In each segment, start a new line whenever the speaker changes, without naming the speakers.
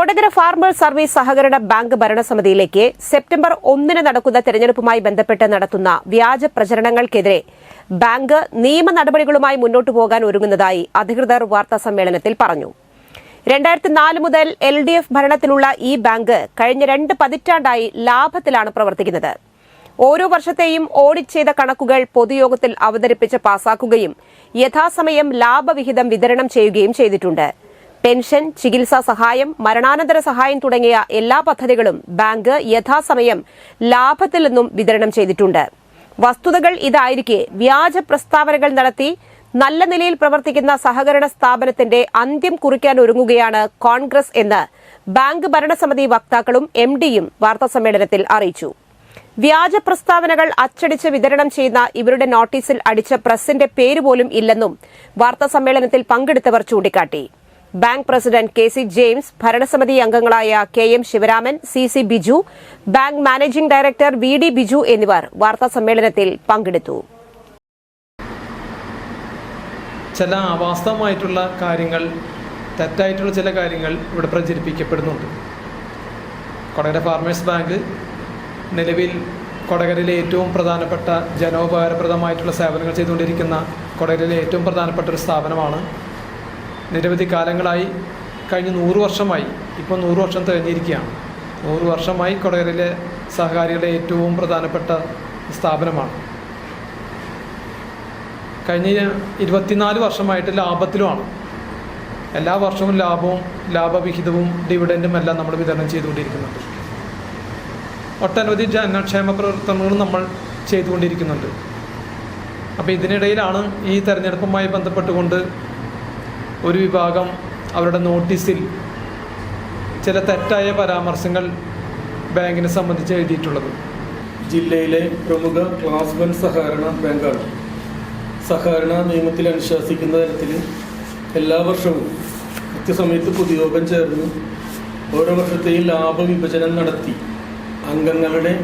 Kodakara farmers service സഹകരണ bank ഭരണസമിതിയിലേക്ക് September 1 നടക്കുന്ന തെരഞ്ഞെടുപ്പുമായി ബന്ധപ്പെട്ട് നടത്തുന്ന വ്യാജ പ്രചരണങ്ങൾക്കെതിരെ ബാങ്ക് നിയമ നടപടികളുമായി മുന്നോട്ടു പോകാൻ ഒരുങ്ങുന്നതായി അധികൃതർ വാർത്താസമ്മേളനത്തിൽ പറഞ്ഞു. 2004 മുതൽ LDF ഭരണത്തിലുള്ള ഈ ബാങ്ക് കഴിഞ്ഞ 2 പതിറ്റാണ്ടായി ലാഭത്തിലാണ് പ്രവർത്തിക്കുന്നത്. ഓരോ വർഷത്തെയും ഓഡിറ്റ് ചെയ്ത കണക്കുകൾ പൊതുയോഗത്തിൽ അവതരിപ്പിച്ച് പാസാക്കുകയും യഥാസമയം ലാഭവിഹിതം വിതരണം ചെയ്യുകയും ചെയ്തിട്ടുണ്ട്. പെൻഷൻ, ചികിത്സാ സഹായം, മരണാനന്തര സഹായം തുടങ്ങിയ എല്ലാ പദ്ധതികളും ബാങ്ക് യഥാസമയം ലാഭത്തിൽ നിന്നും വിതരണം ചെയ്തിട്ടുണ്ട്. വസ്തുതകൾ ഇതായിരിക്കെ വ്യാജ പ്രസ്താവനകൾ നടത്തി നല്ല നിലയിൽ പ്രവർത്തിക്കുന്ന സഹകരണ സ്ഥാപനത്തിന്റെ അന്ത്യം കുറിക്കാൻ ഒരുങ്ങുകയാണ് കോൺഗ്രസ് എന്ന് ബാങ്ക് ഭരണസമിതി വക്താക്കളും MDയും വാർത്താസമ്മേളനത്തിൽ അറിയിച്ചു. വ്യാജ പ്രസ്താവനകൾ അച്ചടിച്ച് വിതരണം ചെയ്യുന്ന ഇവരുടെ നോട്ടീസിൽ അടിച്ച പ്രസിന്റെ പേരുപോലും ഇല്ലെന്നും വാർത്താസമ്മേളനത്തിൽ പങ്കെടുത്തവർ ചൂണ്ടിക്കാട്ടി. ബാങ്ക് പ്രസിഡന്റ് KC ജെയിംസ്, ഭരണസമിതി അംഗങ്ങളായ KM Sivaraman, CC Biju, bank managing director VD Biju എന്നിവർ വാർത്താസമ്മേളനത്തിൽ പങ്കെടുത്തു.
ചില അവാസ്തവമായിട്ടുള്ള കാര്യങ്ങൾ, തെറ്റായിട്ടുള്ള ചില കാര്യങ്ങൾ ഇവിടെ പ്രചരിപ്പിക്കപ്പെടുന്നുണ്ട്. കൊടകര ഫാർമേഴ്സ് ബാങ്ക് നിലവിൽ കൊടകരയിലെ ഏറ്റവും പ്രധാനപ്പെട്ട ജനോപകാരപ്രദമായിട്ടുള്ള സേവനങ്ങൾ ചെയ്തുകൊണ്ടിരിക്കുന്ന കൊടകരയിലെ ഏറ്റവും പ്രധാനപ്പെട്ട ഒരു സ്ഥാപനമാണ്. നിരവധി കാലങ്ങളായി, കഴിഞ്ഞ 100 വർഷമായി, ഇപ്പോൾ 100 വർഷം തികഞ്ഞിരിക്കുകയാണ്. 100 വർഷമായി കൊടകരയിലെ സഹകാരികളുടെ ഏറ്റവും പ്രധാനപ്പെട്ട സ്ഥാപനമാണ്. കഴിഞ്ഞ 24 വർഷമായിട്ട് ലാഭത്തിലുമാണ്. എല്ലാ വർഷവും ലാഭവിഹിതവും ഡിവിഡൻറ്റും എല്ലാം നമ്മൾ വിതരണം ചെയ്തുകൊണ്ടിരിക്കുന്നുണ്ട്. ഒട്ടനവധി ജനക്ഷേമ പ്രവർത്തനങ്ങളും നമ്മൾ ചെയ്തുകൊണ്ടിരിക്കുന്നുണ്ട്. അപ്പോൾ ഇതിനിടയിലാണ് ഈ തെരഞ്ഞെടുപ്പുമായി ബന്ധപ്പെട്ടുകൊണ്ട് ഒരു വിഭാഗം അവരുടെ നോട്ടീസിൽ ചില തെറ്റായ പരാമർശങ്ങൾ ബാങ്കിനെ സംബന്ധിച്ച് എഴുതിയിട്ടുള്ളത്.
ജില്ലയിലെ പ്രമുഖ ക്ലാസ് 1 സഹകരണ ബാങ്കാണ്. സഹകരണ നിയമത്തിൽ അനുശാസിക്കുന്ന തരത്തിൽ എല്ലാ വർഷവും കൃത്യസമയത്ത് പൊതുയോഗം ചേർന്ന് ഓരോ വർഷത്തെയും ലാഭവിഭജനം നടത്തി അംഗങ്ങളുടെ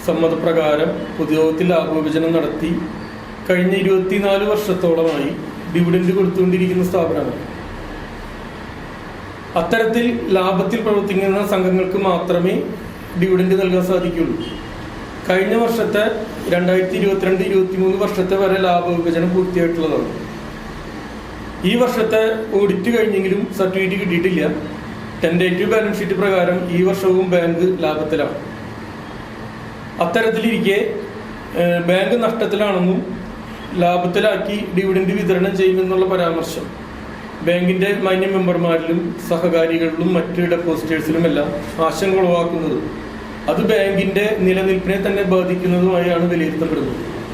സമ്മതപ്രകാരം പൊതുയോഗത്തിൽ ലാഭവിഭജനം നടത്തി കഴിഞ്ഞ 24 വർഷത്തോളമായി ഡിവിഡൻഡ് കൊടുത്തുകൊണ്ടിരിക്കുന്ന സ്ഥാപനമാണ്. അത്തരത്തിൽ ലാഭത്തിൽ പ്രവർത്തിക്കുന്ന സംഘങ്ങൾക്ക് മാത്രമേ ഡിവിഡൻഡ് നൽകാൻ സാധിക്കുകയുള്ളൂ. കഴിഞ്ഞ വർഷത്തെ 2022-23 വർഷത്തെ വരെ ലാഭവിഭജനം പൂർത്തിയായിട്ടുള്ളതാണ്. ഈ വർഷത്തെ ഓഡിറ്റ് കഴിഞ്ഞെങ്കിലും സർട്ടിഫിക്കറ്റ് കിട്ടിയിട്ടില്ല. ടെൻഡേറ്റീവ് ബാലൻസ് ഷീറ്റ് പ്രകാരം ഈ വർഷവും ബാങ്ക് ലാഭത്തിലാണ്. അത്തരത്തിലിരിക്കെ ബാങ്ക് നഷ്ടത്തിലാണെന്നും ലാഭത്തിലാക്കി ഡിവിഡൻഡ് വിതരണം ചെയ്യുമെന്നുള്ള പരാമർശം ബാങ്കിന്റെ മാന്യ മെമ്പർമാരിലും സഹകാരികളിലും മറ്റ് ഡെപ്പോസിറ്റേഴ്സിലുമെല്ലാം ആശങ്ക ഉളവാക്കുന്നത് അത് ബാങ്കിന്റെ നിലനിൽപ്പിനെ തന്നെ ബാധിക്കുന്നതുമായാണ് വിലയിരുത്തപ്പെടുന്നത്.